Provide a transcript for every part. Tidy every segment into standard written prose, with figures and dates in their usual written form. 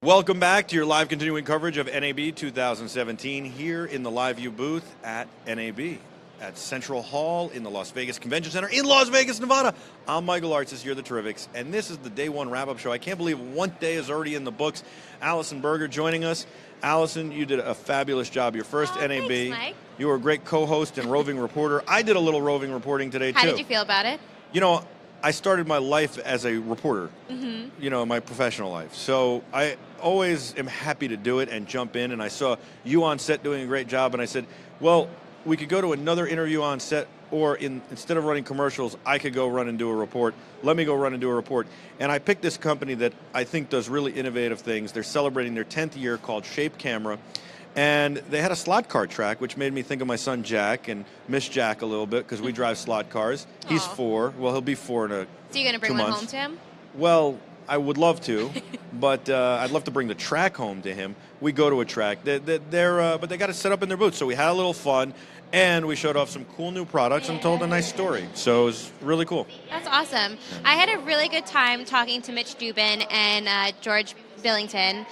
Welcome back to your live continuing coverage of NAB 2017 here in the Live View booth at NAB at Central Hall in the Las Vegas Convention Center in Las Vegas, Nevada. I'm Michael Arts, this is the Terrifics, and this is the Day 1 wrap-up show. I can't believe one day is already in the books. Allyson Berger joining us. Allyson, you did a fabulous job. Your first NAB. Thanks, Mike. You were a great co-host and roving reporter. I did a little roving reporting today, too. How did you feel about it? You know, I started my life as a reporter, my professional life. So I always am happy to do it and jump in. And I saw you on set doing a great job. And I said, well, we could go to another interview on set, or instead of running commercials, I could go run and do a report. Let me go run and do a report. And I picked this company that I think does really innovative things. They're celebrating their 10th year, called Shape Camera. And they had a slot car track, which made me think of my son Jack and miss Jack a little bit because we drive slot cars. He's 4. Well, he'll be 4 in a 2 months. So you're going to bring one home to him? Well, I would love to, but I'd love to bring the track home to him. We go to a track. But they got it set up in their booth. So we had a little fun, and we showed off some cool new products and told a nice story. So it was really cool. That's awesome. I had a really good time talking to Mitch Dubin and George Billington.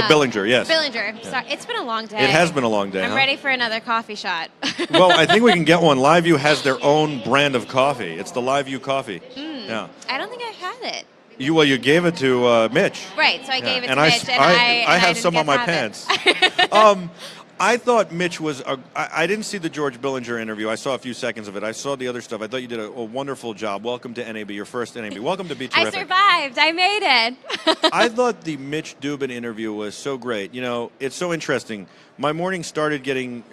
Billinger, yes. Billinger. Yeah. Sorry, it's been a long day. It has been a long day. I'm ready for another coffee shot. Well, I think we can get one. LiveView has their own brand of coffee. It's the LiveView coffee. Yeah. I don't think I've had it. You gave it to Mitch. Right, so I gave it to Mitch, Mitch, and I have didn't some on my have pants. I thought Mitch was. I didn't see the George Billinger interview. I saw a few seconds of it. I saw the other stuff. I thought you did a wonderful job. Welcome to NAB, your first NAB. Welcome to Be Terrific. I survived. I made it. I thought the Mitch Dubin interview was so great. You know, it's so interesting. My morning started getting,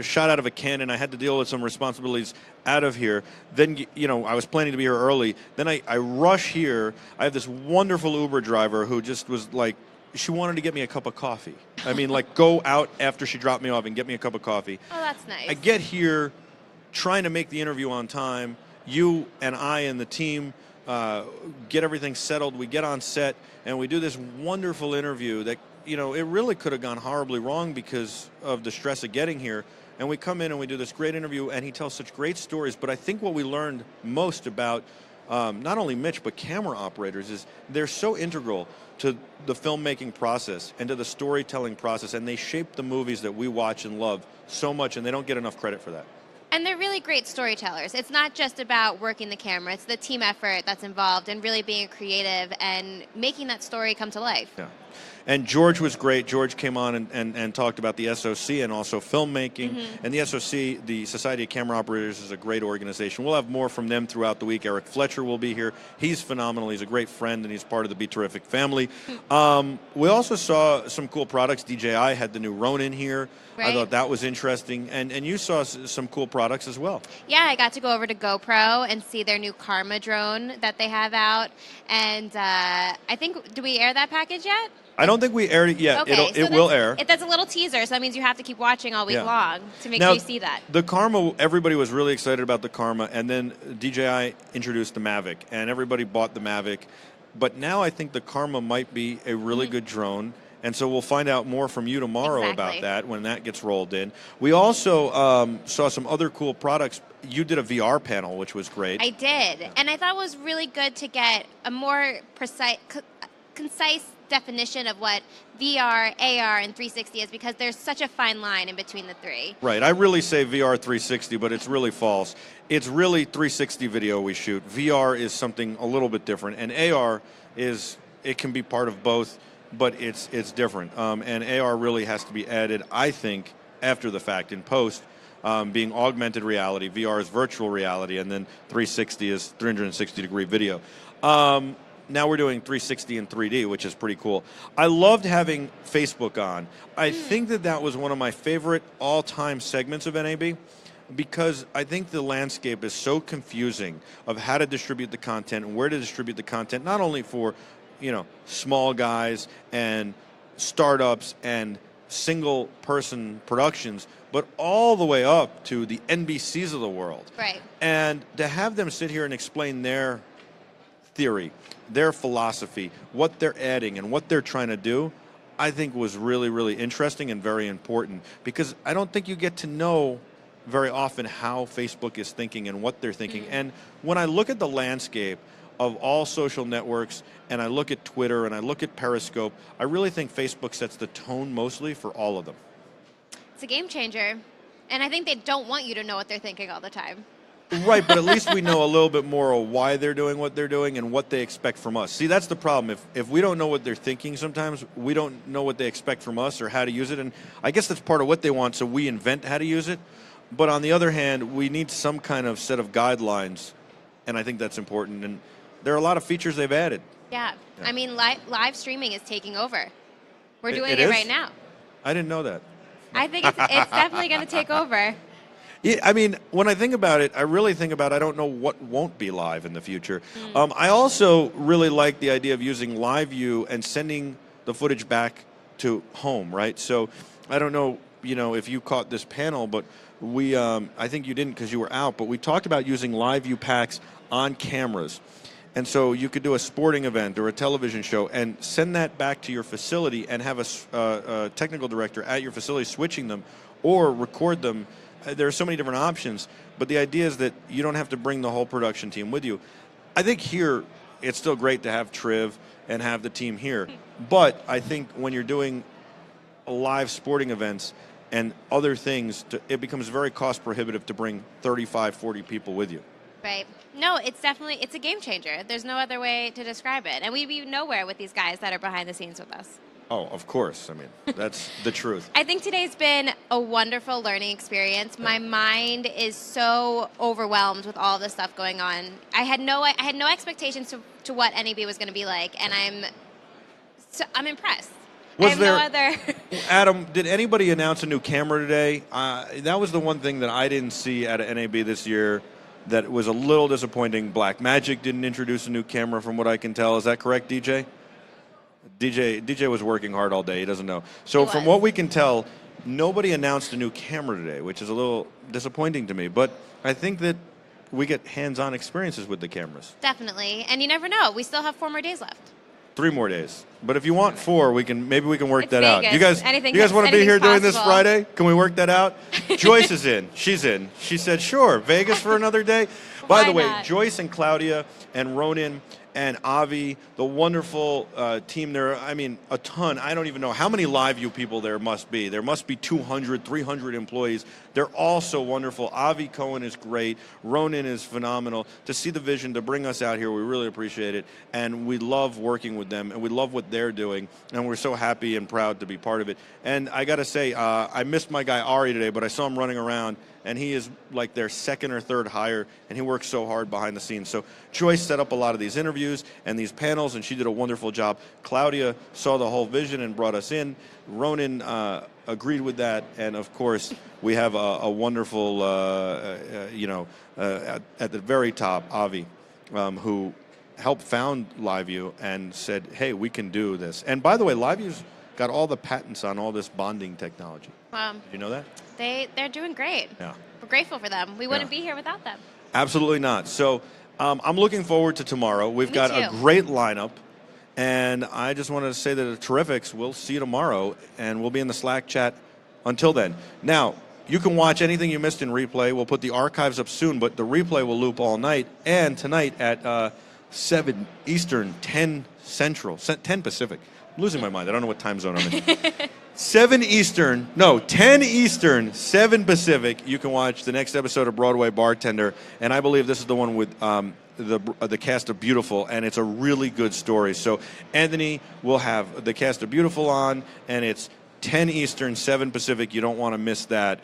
shot out of a cannon. I had to deal with some responsibilities out of here. Then, I was planning to be here early. Then I rush here. I have this wonderful Uber driver who just was like, she wanted to get me a cup of coffee. I mean, like, go out after she dropped me off and get me a cup of coffee. Oh, that's nice. I get here trying to make the interview on time. You and I and the team get everything settled. We get on set, and we do this wonderful interview that, it really could have gone horribly wrong because of the stress of getting here. And we come in and we do this great interview, and he tells such great stories. But I think what we learned most about not only Mitch, but camera operators, is they're so integral to the filmmaking process and to the storytelling process, and they shape the movies that we watch and love so much, and they don't get enough credit for that. And they're really great storytellers. It's not just about working the camera. It's the team effort that's involved and really being creative and making that story come to life. Yeah. And George was great. George came on and talked about the SOC and also filmmaking. And the SOC, the Society of Camera Operators, is a great organization. We'll have more from them throughout the week. Eric Fletcher will be here. He's phenomenal. He's a great friend, and he's part of the Be Terrific family. We also saw some cool products. DJI had the new Ronin here. Right. I thought that was interesting. And you saw some cool products as well. Yeah, I got to go over to GoPro and see their new Karma drone that they have out. And I think, do we air that package yet? I don't think we aired it yet. Okay, it will air. That's a little teaser, so that means you have to keep watching all week long to make now, sure you see that. The Karma, everybody was really excited about the Karma, and then DJI introduced the Mavic, and everybody bought the Mavic. But now I think the Karma might be a really good drone, and so we'll find out more from you tomorrow about that when that gets rolled in. We also saw some other cool products. You did a VR panel, which was great. I did, and I thought it was really good to get a more precise, concise definition of what VR, AR, and 360 is, because there's such a fine line in between the three. Right. I really say VR 360, but it's really false. It's really 360 video we shoot. VR is something a little bit different, and AR it can be part of both, but it's different. And AR really has to be added, I think, after the fact in post. Being augmented reality, VR is virtual reality, and then 360 is 360-degree video. Now we're doing 360 and 3D, which is pretty cool. I loved having Facebook on. I think that was one of my favorite all-time segments of NAB, because I think the landscape is so confusing of how to distribute the content and where to distribute the content, not only for, small guys and startups and single-person productions, but all the way up to the NBCs of the world. Right. And to have them sit here and explain their theory, their philosophy, what they're adding and what they're trying to do, I think was really, really interesting and very important, because I don't think you get to know very often how Facebook is thinking and what they're thinking. And when I look at the landscape of all social networks, and I look at Twitter and I look at Periscope, I really think Facebook sets the tone mostly for all of them. It's a game changer. And I think they don't want you to know what they're thinking all the time. Right, but at least we know a little bit more of why they're doing what they're doing and what they expect from us. See, that's the problem. If we don't know what they're thinking sometimes, we don't know what they expect from us or how to use it. And I guess that's part of what they want, so we invent how to use it. But on the other hand, we need some kind of set of guidelines, and I think that's important. And there are a lot of features they've added. Yeah. I mean, live streaming is taking over. We're doing it is? right now. I didn't know that. I think it's definitely going to take over. Yeah, I mean, when I think about it, I really think about I don't know what won't be live in the future. I also really like the idea of using live view and sending the footage back to home, right? So I don't know, if you caught this panel, but we, I think you didn't because you were out, but we talked about using live view packs on cameras. And so you could do a sporting event or a television show and send that back to your facility and have a technical director at your facility switching them or record them. There are so many different options, but the idea is that you don't have to bring the whole production team with you. I think here it's still great to have Triv and have the team here, but I think when you're doing live sporting events and other things, it becomes very cost prohibitive to bring 35, 40 people with you. Right. No, it's a game changer. There's no other way to describe it. And we'd be nowhere with these guys that are behind the scenes with us. Oh, of course. I mean, that's the truth. I think today's been a wonderful learning experience. My mind is so overwhelmed with all the stuff going on. I had no expectations to what NAB was going to be like, and I'm impressed. Adam, did anybody announce a new camera today? That was the one thing that I didn't see at NAB this year that was a little disappointing. Blackmagic didn't introduce a new camera from what I can tell. Is that correct, DJ? DJ was working hard all day. He doesn't know. So from what we can tell, nobody announced a new camera today, which is a little disappointing to me. But I think that we get hands-on experiences with the cameras. Definitely. And you never know. We still have 4 more days left. 3 more days. But if you want 4, maybe we can work that Vegas. out. You guys want to be here doing this Friday? Can we work that out? Joyce is in. She's in. She said, sure, Vegas for another day. By the way, Joyce and Claudia and Ronan and Avi, the wonderful team there, I mean, a ton. I don't even know how many live view people there must be. There must be 200, 300 employees. They're all so wonderful. Avi Cohen is great. Ronan is phenomenal. To see the vision, to bring us out here, we really appreciate it. And we love working with them, and we love what they're doing. And we're so happy and proud to be part of it. And I got to say, I missed my guy Ari today, but I saw him running around. And he is like their 2nd or 3rd hire, and he works so hard behind the scenes. So Joyce set up a lot of these interviews and these panels, and she did a wonderful job. Claudia saw the whole vision and brought us in. Ronan agreed with that, and of course, we have a wonderful, at the very top, Avi, who helped found LiveView and said, hey, we can do this. And by the way, LiveView's got all the patents on all this bonding technology. Did you know that? They're doing great. Yeah. We're grateful for them. We wouldn't be here without them. Absolutely not. So I'm looking forward to tomorrow. We've got a great lineup, and I just wanted to say that the Terrifics, we'll see you tomorrow, and we'll be in the Slack chat until then. Now, you can watch anything you missed in replay. We'll put the archives up soon, but the replay will loop all night, and tonight at 7 Eastern, 10 Central, 10 Pacific. I'm losing my mind. I don't know what time zone I'm in. 10 Eastern, 7 Pacific. You can watch the next episode of Broadway Bartender, and I believe this is the one with the cast of Beautiful, and it's a really good story. So Anthony will have the cast of Beautiful on, and it's 10 Eastern, 7 Pacific. You don't want to miss that.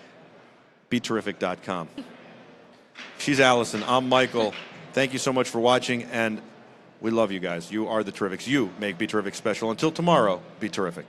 BeTerrific.com. She's Allyson. I'm Michael. Thank you so much for watching, and we love you guys. You are the Terrifics. You make Be Terrific special. Until tomorrow, be terrific.